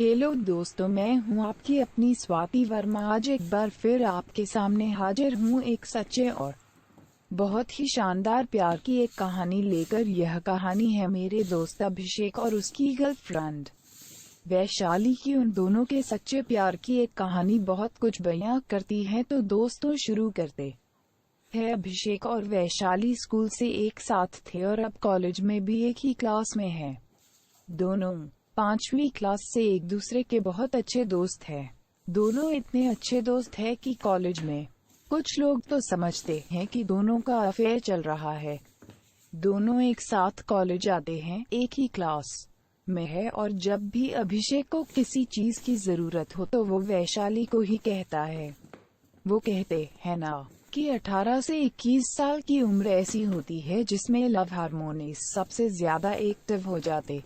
Hello दोस्तों, मैं हूं आपकी अपनी स्वाति वर्मा। आज एक बार फिर आपके सामने हाजिर हूं एक सच्चे और बहुत ही शानदार प्यार की एक कहानी लेकर। यह कहानी है मेरे दोस्त अभिषेक और उसकी गर्लफ्रेंड वैशाली की। उन दोनों के सच्चे प्यार की एक कहानी बहुत कुछ बयां करती है। तो दोस्तों शुरू करते हैं। अभिषेक और वैशाली स्कूल से एक साथ थे और अब कॉलेज में भी एक ही क्लास में हैं। दोनों 5वीं क्लास से एक दूसरे के बहुत अच्छे दोस्त हैं। दोनों इतने अच्छे दोस्त हैं कि कॉलेज में कुछ लोग तो समझते हैं कि दोनों का अफेयर चल रहा है। दोनों एक साथ कॉलेज आते हैं, एक ही क्लास में है, और जब भी अभिषेक को किसी चीज की जरूरत हो तो वो वैशाली को ही कहता है। वो कहते हैं ना कि 18 से 21 साल की उम्र ऐसी होती है जिसमें लव हार्मोन्स सबसे ज्यादा एक्टिव हो जाते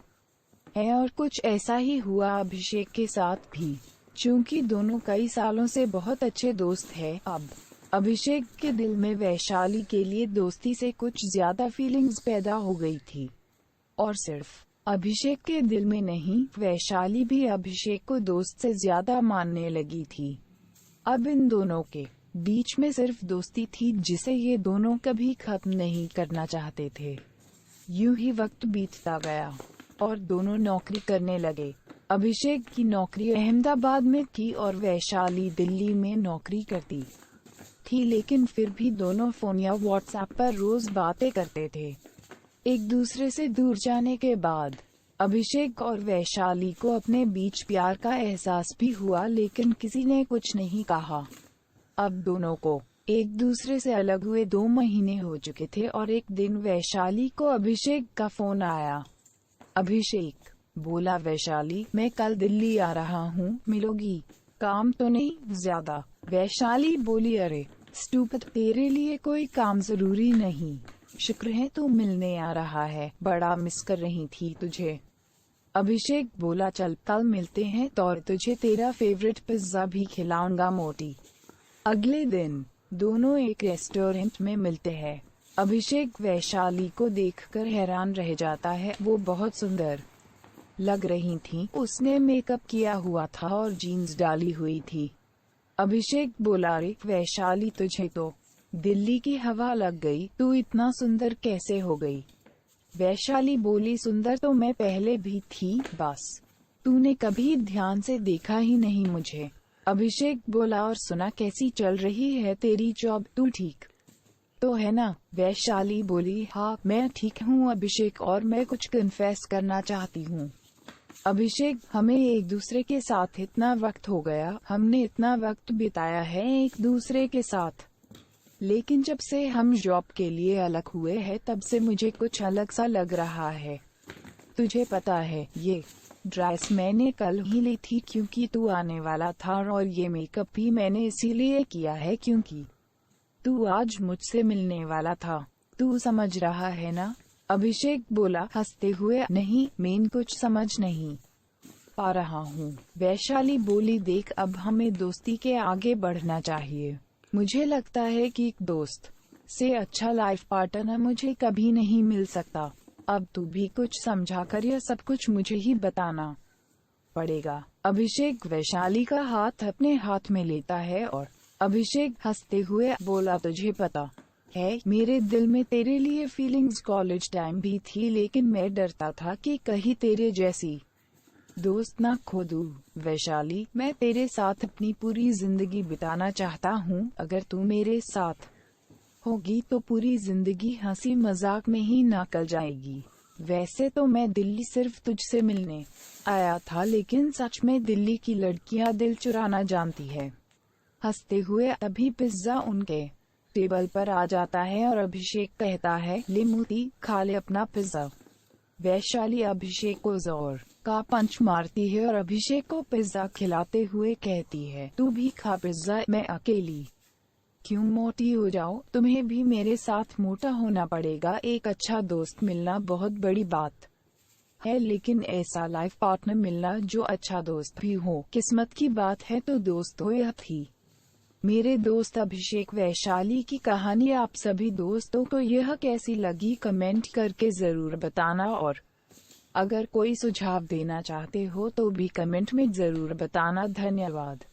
है, और कुछ ऐसा ही हुआ अभिषेक के साथ भी। चूंकि दोनों कई सालों से बहुत अच्छे दोस्त हैं, अब अभिषेक के दिल में वैशाली के लिए दोस्ती से कुछ ज्यादा फीलिंग्स पैदा हो गई थी। और सिर्फ अभिषेक के दिल में नहीं, वैशाली भी अभिषेक को दोस्त से ज्यादा मानने लगी थी। अब इन दोनों के बीच में सिर्फ दोस्ती थी जिसे ये दोनों कभी खत्म नहीं करना चाहते थे। यूं ही वक्त बीतता गया और दोनों नौकरी करने लगे। अभिषेक की नौकरी अहमदाबाद में थी और वैशाली दिल्ली में नौकरी करती थी, लेकिन फिर भी दोनों फोन या व्हाट्सएप पर रोज बातें करते थे। एक दूसरे से दूर जाने के बाद अभिषेक और वैशाली को अपने बीच प्यार का एहसास भी हुआ, लेकिन किसी ने कुछ नहीं कहा। अब दोनों को एक दूसरे से अलग हुए 2 महीने हो चुके थे और एक दिन वैशाली को अभिषेक का फोन आया। अभिषेक बोला, वैशाली मैं कल दिल्ली आ रहा हूँ, मिलोगी? काम तो नहीं ज्यादा? वैशाली बोली, अरे स्टूपिड, तेरे लिए कोई काम जरूरी नहीं। शुक्र है तू मिलने आ रहा है, बड़ा मिस कर रही थी तुझे। अभिषेक बोला, चल कल मिलते हैं और तुझे तेरा फेवरेट पिज्जा भी खिलाऊंगा मोटी। अगले दिन दोनों एक रेस्टोरेंट में मिलते हैं। अभिषेक वैशाली को देखकर हैरान रह जाता है। वो बहुत सुंदर लग रही थी। उसने मेकअप किया हुआ था और जीन्स डाली हुई थी। अभिषेक बोला, अरे वैशाली, तुझे तो दिल्ली की हवा लग गई, तू इतना सुंदर कैसे हो गई? वैशाली बोली, सुंदर तो मैं पहले भी थी, बस तूने कभी ध्यान से देखा ही नहीं मुझे। अभिषेक बोला, और सुना कैसी चल रही है तेरी जॉब, तू ठीक तो है ना? वैशाली बोली, हाँ मैं ठीक हूँ अभिषेक, और मैं कुछ कन्फेस करना चाहती हूँ। अभिषेक, हमें एक दूसरे के साथ इतना वक्त हो गया, हमने इतना वक्त बिताया है एक दूसरे के साथ, लेकिन जब से हम जॉब के लिए अलग हुए हैं तब से मुझे कुछ अलग सा लग रहा है। तुझे पता है, ये ड्रेस मैंने कल ही ली थी क्योंकि तू आने वाला था, और ये मेकअप भी मैंने इसीलिए किया है क्योंकि तू आज मुझसे मिलने वाला था। तू समझ रहा है ना? अभिषेक बोला हंसते हुए, नहीं, मैं कुछ समझ नहीं पा रहा हूँ। वैशाली बोली, देख अब हमें दोस्ती के आगे बढ़ना चाहिए। मुझे लगता है कि एक दोस्त से अच्छा लाइफ पार्टनर मुझे कभी नहीं मिल सकता। अब तू भी कुछ समझा कर यह सब कुछ मुझे ही बताना पड़ेगा। अभिषेक वैशाली का हाथ अपने हाथ में लेता है और अभिषेक हंसते हुए बोला, तुझे पता है मेरे दिल में तेरे लिए फीलिंग्स कॉलेज टाइम भी थी, लेकिन मैं डरता था कि कहीं तेरे जैसी दोस्त ना खो दूं। वैशाली, मैं तेरे साथ अपनी पूरी जिंदगी बिताना चाहता हूँ। अगर तू मेरे साथ होगी तो पूरी जिंदगी हंसी मजाक में ही निकल जाएगी। वैसे तो मैं दिल्ली सिर्फ तुझसे मिलने आया था, लेकिन सच में दिल्ली की लड़कियां दिल चुराना जानती है। हंसते हुए अभी पिज्जा उनके टेबल पर आ जाता है और अभिषेक कहता है, ले मोती, खा ले अपना पिज्जा। वैशाली अभिषेक को जोर का पंच मारती है और अभिषेक को पिज्जा खिलाते हुए कहती है, तू भी खा पिज्जा, मैं अकेली क्यों मोटी हो जाओ? तुम्हें भी मेरे साथ मोटा होना पड़ेगा। एक अच्छा दोस्त मिलना बहुत बड़ी बात है, लेकिन ऐसा लाइफ पार्टनर मिलना जो अच्छा दोस्त भी हो किस्मत की बात है। तो दोस्तों, यह थी मेरे दोस्त अभिषेक वैशाली की कहानी। आप सभी दोस्तों को यह कैसी लगी कमेंट करके जरूर बताना, और अगर कोई सुझाव देना चाहते हो तो भी कमेंट में ज़रूर बताना। धन्यवाद।